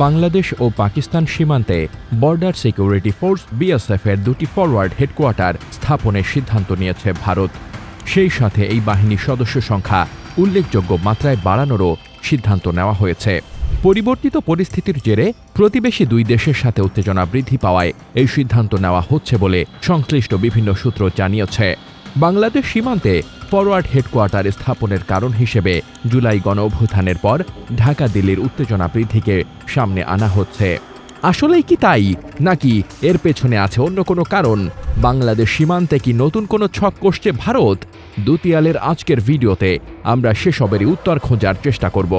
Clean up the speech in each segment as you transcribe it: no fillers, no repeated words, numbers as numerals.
বাংলাদেশ ও পাকিস্তান সীমান্তে border security force বিএসএফের দুটি ফরওয়ার্ড হেডকোয়ার্টার স্থাপনের সিদ্ধান্ত নিয়েছে ভারত। সেই সাথে এই বাহিনীর সদস্য সংখ্যা উল্লেখযোগ্য মাত্রায় বাড়ানোরও সিদ্ধান্ত নেওয়া হয়েছে। পরিবর্তিত পরিস্থিতির জেরে প্রতিবেশী দুই দেশের সাথে উত্তেজনা বৃদ্ধি পাওয়ায় এই সিদ্ধান্ত নেওয়া হচ্ছে বলে সংশ্লিষ্ট বিভিন্ন সূত্র জানিয়েছে। বাংলাদেশ সীমান্তে ফরওয়ার্ড হেডকোয়ার্টার স্থাপনের কারণ হিসেবে জুলাই গণঅভ্যুত্থানের পর ঢাকা দিল্লির উত্তেজনা বৃদ্ধিকে সামনে আনা হচ্ছে। আসলেই কি তাই, নাকি এর পেছনে আছে অন্য কোনো কারণ? বাংলাদেশ সীমান্তে কি নতুন কোনো ছক কষছে ভারত? দুতিয়ালের আজকের ভিডিওতে আমরা সেসবেরই উত্তর খোঁজার চেষ্টা করব।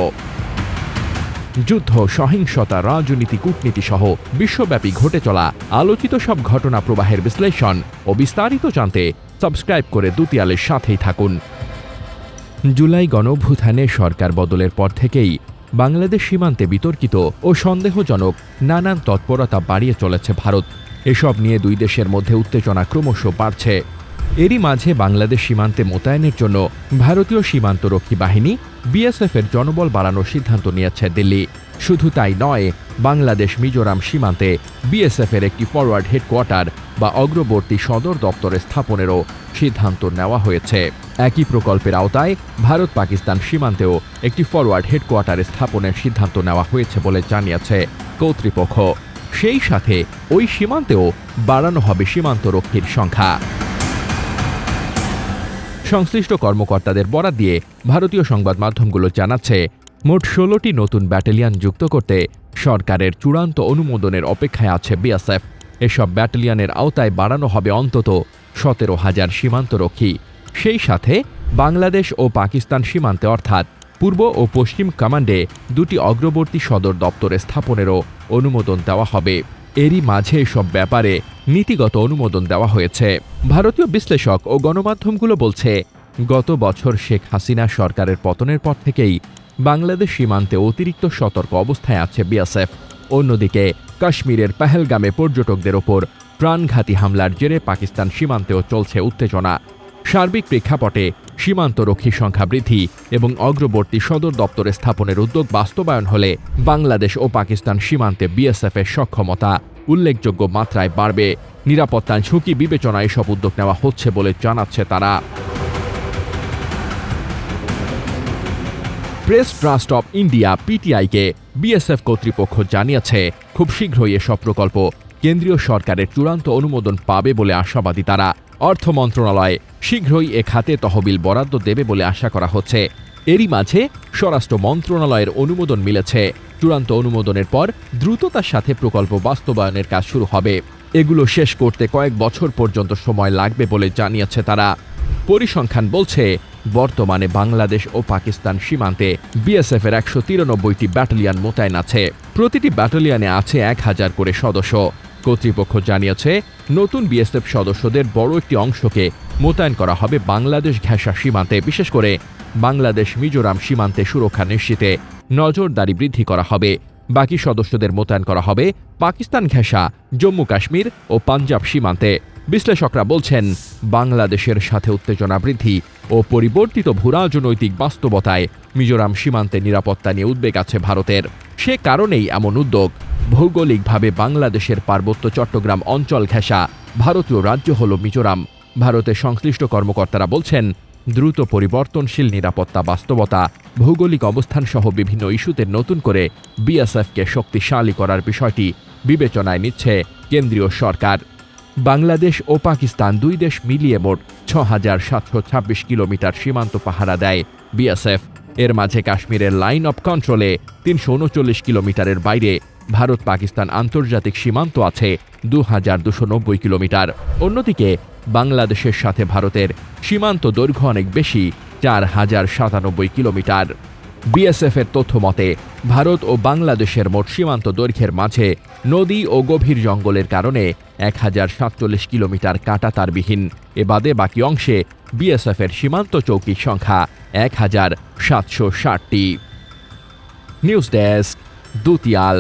যুদ্ধ, সহিংসতা, রাজনীতি, কূটনীতি সহ বিশ্বব্যাপী ঘটে চলা আলোচিত সব ঘটনা প্রবাহের বিশ্লেষণ ও বিস্তারিত জানতে সাবস্ক্রাইব করে দুতিয়ালের সাথেই থাকুন। জুলাই গণঅভ্যুত্থানে সরকার বদলের পর থেকেই বাংলাদেশ সীমান্তে বিতর্কিত ও সন্দেহজনক নানান তৎপরতা বাড়িয়ে চলেছে ভারত। এসব নিয়ে দুই দেশের মধ্যে উত্তেজনা ক্রমশ বাড়ছে। এরই মাঝে বাংলাদেশ সীমান্তে মোতায়েনের জন্য ভারতীয় সীমান্তরক্ষী বাহিনী বিএসএফের জনবল বাড়ানোর সিদ্ধান্ত নিয়েছে দিল্লি। শুধু তাই নয়, বাংলাদেশ মিজোরাম সীমান্তে বিএসএফের একটি ফরওয়ার্ড হেডকোয়ার্টার বা অগ্রবর্তী সদর দপ্তরে স্থাপনেরও সিদ্ধান্ত নেওয়া হয়েছে। একই প্রকল্পের আওতায় ভারত পাকিস্তান সীমান্তেও একটি ফরওয়ার্ড হেডকোয়ার্টার স্থাপনের সিদ্ধান্ত নেওয়া হয়েছে বলে জানিয়েছে কর্তৃপক্ষ। সেই সাথে ওই সীমান্তেও বাড়ানো হবে সীমান্তরক্ষীর সংখ্যা। সংশ্লিষ্ট কর্মকর্তাদের বরাত দিয়ে ভারতীয় সংবাদ মাধ্যমগুলো জানাচ্ছে, মোট 16টি নতুন ব্যাটালিয়ন যুক্ত করতে সরকারের চূড়ান্ত অনুমোদনের অপেক্ষায় আছে বিএসএফ। এসব ব্যাটালিয়নের আওতায় বাড়ানো হবে অন্তত 17,000 সীমান্তরক্ষী। সেই সাথে বাংলাদেশ ও পাকিস্তান সীমান্তে অর্থাৎ পূর্ব ও পশ্চিম কমান্ডে দুটি অগ্রবর্তী সদর দপ্তরে স্থাপনেরও অনুমোদন দেওয়া হবে। এরই মাঝে এসব ব্যাপারে নীতিগত অনুমোদন দেওয়া হয়েছে। ভারতীয় বিশ্লেষক ও গণমাধ্যমগুলো বলছে, গত বছর শেখ হাসিনা সরকারের পতনের পর থেকেই বাংলাদেশ সীমান্তে অতিরিক্ত সতর্ক অবস্থায় আছে বিএসএফ। অন্যদিকে কাশ্মীরের পেহেলগামে পর্যটকদের ওপর প্রাণঘাতী হামলার জেরে পাকিস্তান সীমান্তেও চলছে উত্তেজনা। সার্বিক প্রেক্ষাপটে সীমান্তরক্ষী সংখ্যা বৃদ্ধি এবং অগ্রবর্তী সদর দপ্তরে স্থাপনের উদ্যোগ বাস্তবায়ন হলে বাংলাদেশ ও পাকিস্তান সীমান্তে বিএসএফের সক্ষমতা উল্লেখযোগ্য মাত্রায় বাড়বে। নিরাপত্তার ঝুঁকি বিবেচনায় এসব উদ্যোগ নেওয়া হচ্ছে বলে জানাচ্ছে তারা। প্রেস ট্রাস্ট অব ইন্ডিয়া পিটিআইকে বিএসএফ কর্তৃপক্ষ জানিয়েছে, খুব শীঘ্রই এসব প্রকল্প কেন্দ্রীয় সরকারের চূড়ান্ত অনুমোদন পাবে বলে আশাবাদী তারা। অর্থ মন্ত্রণালয় শীঘ্রই এ খাতে তহবিল বরাদ্দ দেবে বলে আশা করা হচ্ছে। এরই মাঝে স্বরাষ্ট্র মন্ত্রণালয়ের অনুমোদন মিলেছে। চূড়ান্ত অনুমোদনের পর দ্রুততার সাথে প্রকল্প বাস্তবায়নের কাজ শুরু হবে। এগুলো শেষ করতে কয়েক বছর পর্যন্ত সময় লাগবে বলে জানিয়েছে তারা। পরিসংখ্যান বলছে, বর্তমানে বাংলাদেশ ও পাকিস্তান সীমান্তে বিএসএফের 193টি ব্যাটালিয়ন মোতায়েন আছে। প্রতিটি ব্যাটালিয়নে আছে 1000 করে সদস্য। কর্তৃপক্ষ জানিয়েছে, নতুন বিএসএফ সদস্যদের বড় একটি অংশকে মোতায়েন করা হবে বাংলাদেশ ঘেঁষা সীমান্তে। বিশেষ করে বাংলাদেশ মিজোরাম সীমান্তে সুরক্ষা নিশ্চিতে নজরদারি বৃদ্ধি করা হবে। বাকি সদস্যদের মোতায়েন করা হবে পাকিস্তান ঘেঁষা জম্মু কাশ্মীর ও পাঞ্জাব সীমান্তে। বিশ্লেষকরা বলছেন, বাংলাদেশের সাথে উত্তেজনা বৃদ্ধি ও পরিবর্তিত ভূরাজনৈতিক বাস্তবতায় মিজোরাম সীমান্তে নিরাপত্তা নিয়ে উদ্বেগ আছে ভারতের। সে কারণেই এমন উদ্যোগ। ভৌগোলিকভাবে বাংলাদেশের পার্বত্য চট্টগ্রাম অঞ্চল ঘেঁষা ভারতীয় রাজ্য হল মিজোরাম। ভারতের সংশ্লিষ্ট কর্মকর্তারা বলছেন, দ্রুত পরিবর্তনশীল নিরাপত্তা বাস্তবতা, ভৌগোলিক অবস্থান সহ বিভিন্ন ইস্যুতে নতুন করে বিএসএফকে শক্তিশালী করার বিষয়টি বিবেচনায় নিচ্ছে কেন্দ্রীয় সরকার। বাংলাদেশ ও পাকিস্তান দুই দেশ মিলিয়ে মোট 6,726 কিলোমিটার সীমান্ত পাহারা দেয় বিএসএফ। এর মাঝে কাশ্মীরের লাইন অফ কন্ট্রোলে 339 কিলোমিটারের বাইরে ভারত পাকিস্তান আন্তর্জাতিক সীমান্ত আছে 2290 কিলোমিটার। অন্যদিকে বাংলাদেশের সাথে ভারতের সীমান্ত দৈর্ঘ্য অনেক বেশি, 4097 কিলোমিটার। বিএসএফের তথ্য মতে, ভারত ও বাংলাদেশের মোট সীমান্ত দৈর্ঘ্যের মাঝে নদী ও গভীর জঙ্গলের কারণে 1047 কিলোমিটার কাঁটাতারবিহীন। এ বাদে বাকি অংশে বিএসএফের সীমান্ত চৌকির সংখ্যা 1760টি। News desk, দুতিয়াল।